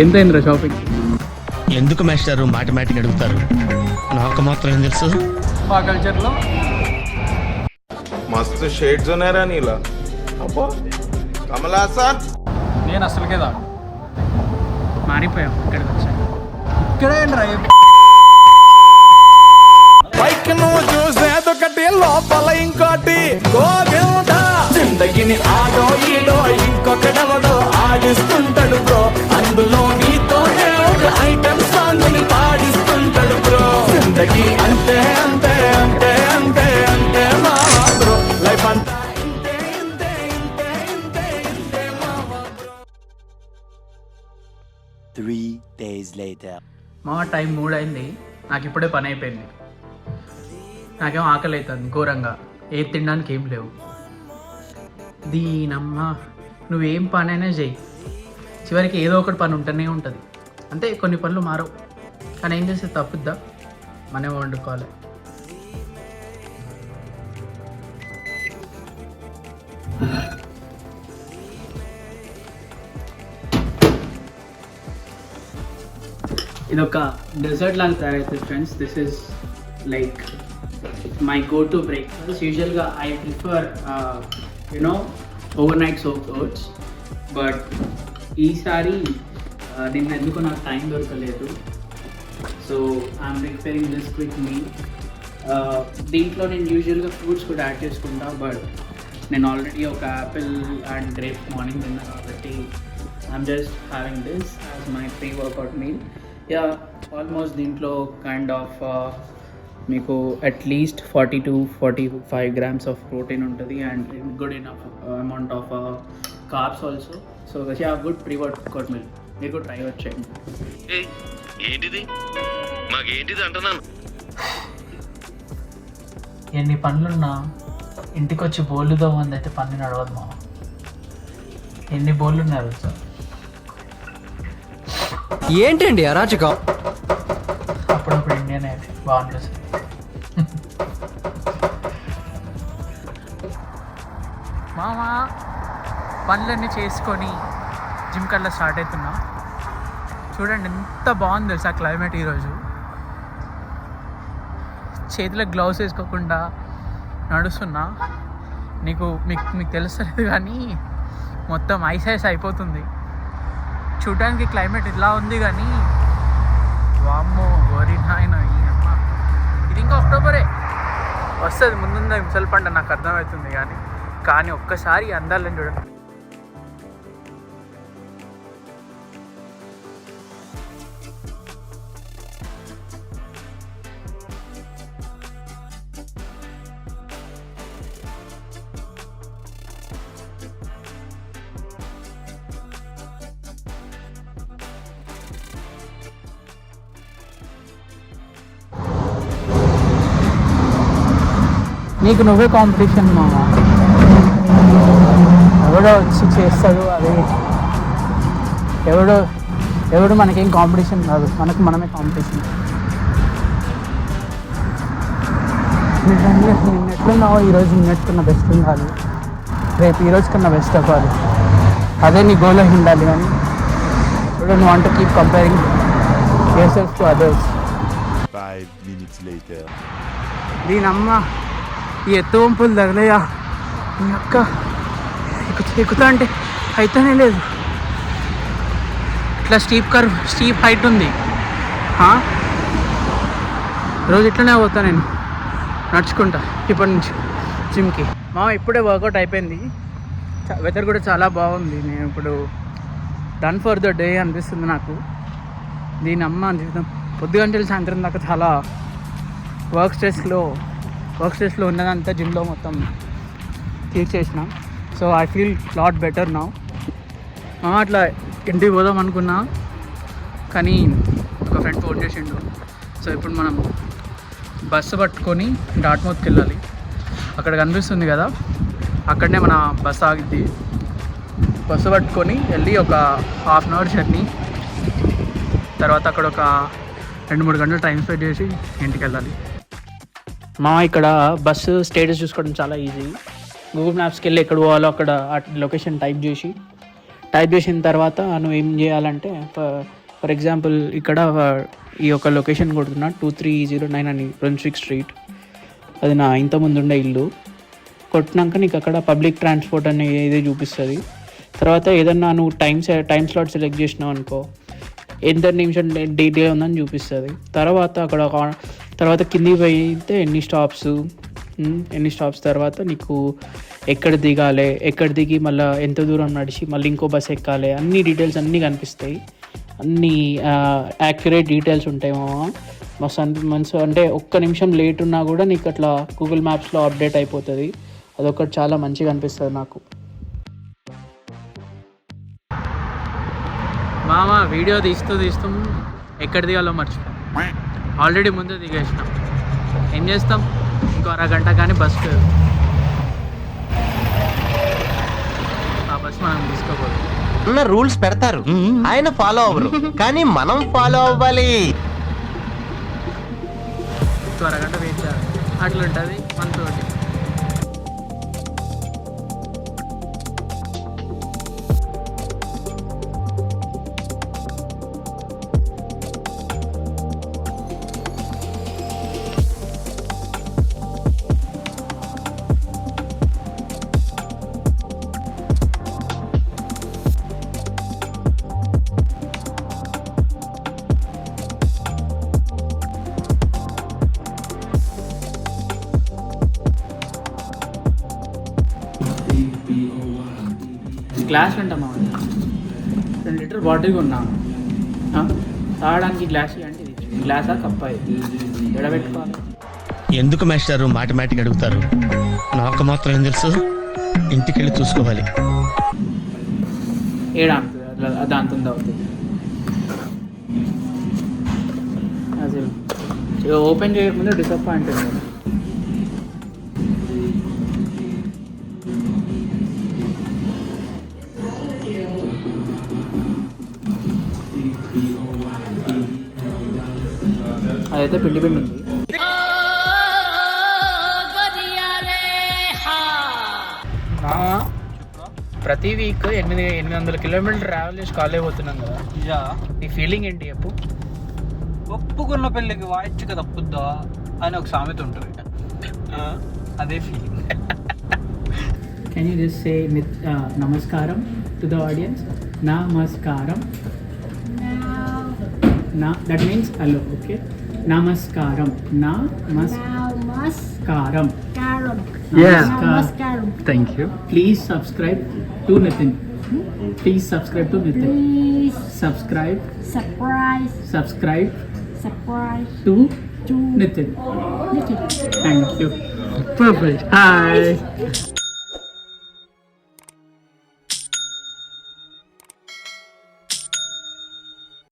ఎంతైందిరా shopping? ఎందుకు master మాటిమాటికి అడుగుతారు? నాకు మాత్రం ఏం తెలుసు. మా కల్చర్లో మస్తు షేడ్స్ ఉన్నాయరా నీలా. అబ్బో కమలా సార్, నేను అసలుకే దా మారిపోయాం. ఇక్కడికి వచ్చాను. ఇక్కడే పైకి నువ్వు చూసేదొకటి లోపల ఇంకోటి. జిందగిని ఆడో ఈడో ఇంకొకడెవడో ఆడిస్తుంటాడు బ్రో. అందులో నీతో ఒక ఐటమ్ సాంగ్ ని పాడిస్తుంటాడు బ్రో. జిందగీ అంతే అంతే అంతే అంతే అంతే మావా బ్రో. లైఫ్ అంతా ఇంతే ఇంతే ఇంతే ఇంతే ఇంతే మావా బ్రో. 3 days later. మా టైం 3 అయింది. నాకు ఇప్పుడే పని అయిపోయింది. నాకేమో ఆకలి అవుతుంది ఘోరంగా. ఏది తినడానికి ఏం లేవు. దీనమ్మ, నువ్వేం పని అయినా చెయ్యి, చివరికి ఏదో ఒకటి పని ఉంటూనే ఉంటుంది. అంటే కొన్ని పనులు మారవు, కానీ ఏం చేస్తే తప్పుద్దా, మనమే వండుకోవాలి. ఇదొక డెజర్ట్ లాగా తయారవుతుంది friends. This is like my go to breakfast. యూజువల్గా I prefer overnight soaked oats, but ఈసారి నిన్న ఎందుకు నాకు టైం దొరకలేదు. So I'm preparing this quick meal. దీంట్లో నేను యూజువల్గా ఫ్రూట్స్ కూడా యాడ్ చేసుకుంటా, బట్ నేను ఆల్రెడీ ఒక యాపిల్ అండ్ గ్రేప్ మార్నింగ్ తిన్నా కాబట్టి I'm just having this as my pre workout meal. Yeah, almost దీంట్లో కైండ్ ఆఫ్ మీకు at least 40 to 45 grams of protein ఉంటుంది and good enough amount of carbs also. So yeah, good pre workout meal. మీరు కూడా try వచ్చేయండి. ఏంటిది మాకేంటిది అంటున్నాను. ఎన్ని పనులున్నా ఇంటికి వచ్చి బోళ్ళు తోమంది అయితే పని నడవదు మా. ఎన్ని బోళ్ళు ఉన్నారు సార్? ఏంటండి అరాచకం? అప్పుడప్పుడు ఇండియన్ అయితే బాగుంటుంది. మామా పనులన్నీ చేసుకొని జిమ్ కల్లా స్టార్ట్ అవుతున్నా. చూడండి ఎంత బాగుంది తెలుసా క్లైమేట్ ఈరోజు. చేతిలో గ్లౌస్ వేసుకోకుండా నడుస్తున్నా. మీకు తెలుస్తలేదు కానీ మొత్తం ఐస్ అయిపోతుంది. చూడడానికి క్లైమేట్ ఇలా ఉంది కానీ వామ్మో గోరి నాయన ఈ అమ్మ. ఇది ఇంకా అక్టోబరే వస్తుంది. ముందుందా హింసల పంట నాకు అర్థమవుతుంది కానీ ఒక్కసారి అందాలని చూడండి. నీకు నువ్వే కాంపిటీషన్ మామ. ఎవడో వచ్చి చేస్తాడు అది. ఎవడు మనకేం కాంపిటీషన్ కాదు, మనమే కాంపిటీషన్. నిన్న ఎట్లున్నావో ఈరోజు నిన్నెట్టుకున్న బెస్ట్ ఉండాలి, రేపు ఈరోజు కన్నా బెస్ట్ అవ్వాలి. అదే నీ గోల్ అయి ఉండాలి. కానీ you don't want to keep comparing yourself to others. 5 minutes later. దీనమ్మ ఈ ఎత్తు వంపులు తగలయ్యా. నీ అక్క ఎక్కుతా అంటే అయితేనే లేదు. ఇట్లా స్టీప్ హైట్ ఉంది. రోజు ఇట్లనే పోతా నేను నడుచుకుంటా ఇప్పటి నుంచి జిమ్కి. ఇప్పుడే వర్కౌట్ అయిపోయింది. వెదర్ కూడా చాలా బాగుంది. నేను ఇప్పుడు డన్ ఫర్ ద డే అనిపిస్తుంది నాకు. దీని అమ్మ జీవితం పొద్దుగంటలు సాయంత్రం దాకా చాలా వర్క్ స్ట్రెస్లో ఉన్నదంతా జిమ్లో మొత్తం తీర్చేసిన. So I feel lot better now. అట్లా ఇంటికి పోదాం అనుకున్నా కానీ ఒక ఫ్రెండ్ ఫోన్ చేసిండు. సో ఇప్పుడు మనం బస్సు పట్టుకొని డాట్మౌత్కి వెళ్ళాలి. అక్కడ కనిపిస్తుంది కదా, అక్కడనే మన బస్సు ఆగిద్ది. బస్సు పట్టుకొని వెళ్ళి ఒక ½ అవర్ జర్నీ, తర్వాత అక్కడ ఒక 2-3 గంటలు టైం స్పెండ్ చేసి ఇంటికి వెళ్ళాలి. ఇక్కడ బస్సు స్టేటస్ చూసుకోవడం చాలా ఈజీ. గూగుల్ మ్యాప్స్కి వెళ్ళి ఎక్కడ పోవాలో అక్కడ లొకేషన్ టైప్ చేసి టైప్ చేసిన తర్వాత నువ్వు ఏం చేయాలంటే ఫర్ ఎగ్జాంపుల్ ఇక్కడ ఈ యొక్క లొకేషన్ కొడుతున్నా 2309 అని బ్రన్స్విక్ స్ట్రీట్, అది నా ఇంతకుముందు ఉండే ఇల్లు. కొట్టినాక నీకు అక్కడ పబ్లిక్ ట్రాన్స్పోర్ట్ అని ఏదే చూపిస్తుంది. తర్వాత ఏదన్నా నువ్వు టైం స్లాట్ సెలెక్ట్ చేసినావు అనుకో, ఎంత నిమిషం డీటెయిల్ ఉందని చూపిస్తుంది. తర్వాత కిందికి పోయితే ఎన్ని స్టాప్స్ తర్వాత నీకు ఎక్కడ దిగాలి, ఎక్కడ దిగి మళ్ళీ ఎంత దూరం నడిచి మళ్ళీ ఇంకో బస్ ఎక్కాలి, అన్ని డీటెయిల్స్ అన్నీ కనిపిస్తాయి. అన్నీ యాక్యురేట్ డీటెయిల్స్ ఉంటాయి మస్తు. అంటే ఒక్క నిమిషం లేట్ ఉన్నా కూడా నీకు అట్లా గూగుల్ మ్యాప్స్లో అప్డేట్ అయిపోతుంది. అదొకటి చాలా మంచిగా అనిపిస్తుంది నాకు. మామ వీడియో తీస్తూ ఎక్కడ దిగాలో మర్చిపో, ఆల్రెడీ ముందే దిగేసినాం. ఏం చేస్తాం, ఇంకో అరగంట కానీ బస్ ఆ బస్ మనం తీసుకోకూడదు. ఉన్న రూల్స్ పెడతారు, ఆయన ఫాలో అవ్వరు, కానీ మనం ఫాలో అవ్వాలి. ఇంకో అరగంట వెయిట్ చేయాలి, అట్లుంటుంది మనతోటి. గ్లాస్ అంటామా, 2 లీటర్ బాటిల్ కొన్నా, తాగడానికి గ్లాస్ అంటే గ్లాసా కప్పా ఎడబెట్టుకోవాలి. ఎందుకు మాస్టారు మాటి అడుగుతారు? నాకు మాత్రం ఏం తెలుసు, ఇంటికి వెళ్ళి చూసుకోవాలి. దాంతో అవుతుంది అసలు ఓపెన్ చేయకముందే డిసప్పాయింట్ అయింది. అదైతే పిండి ఉంది. ప్రతి వీక్ 800 కిలోమీటర్లు ట్రావెల్ చేసి కాలేజ్ పోతున్నాం కదా, నీ ఫీలింగ్ ఏంటి చెప్పు? ఒప్పుకున్న పెళ్ళికి వాయిచ్చుక తప్పుద్దా అని ఒక సామెత ఉంటుంది, అదే feeling. Can you just say నమస్కారం టు ద ఆడియన్స్? నమస్కారం. That means hello, okay? Namaskaram. Namaskaram. Yeah. Namaskaram. Thank you. Please subscribe to Nitin. Please subscribe to Nitin. Please Subscribe subscribe to Nitin. Nitin. Thank you. Perfect. Hi.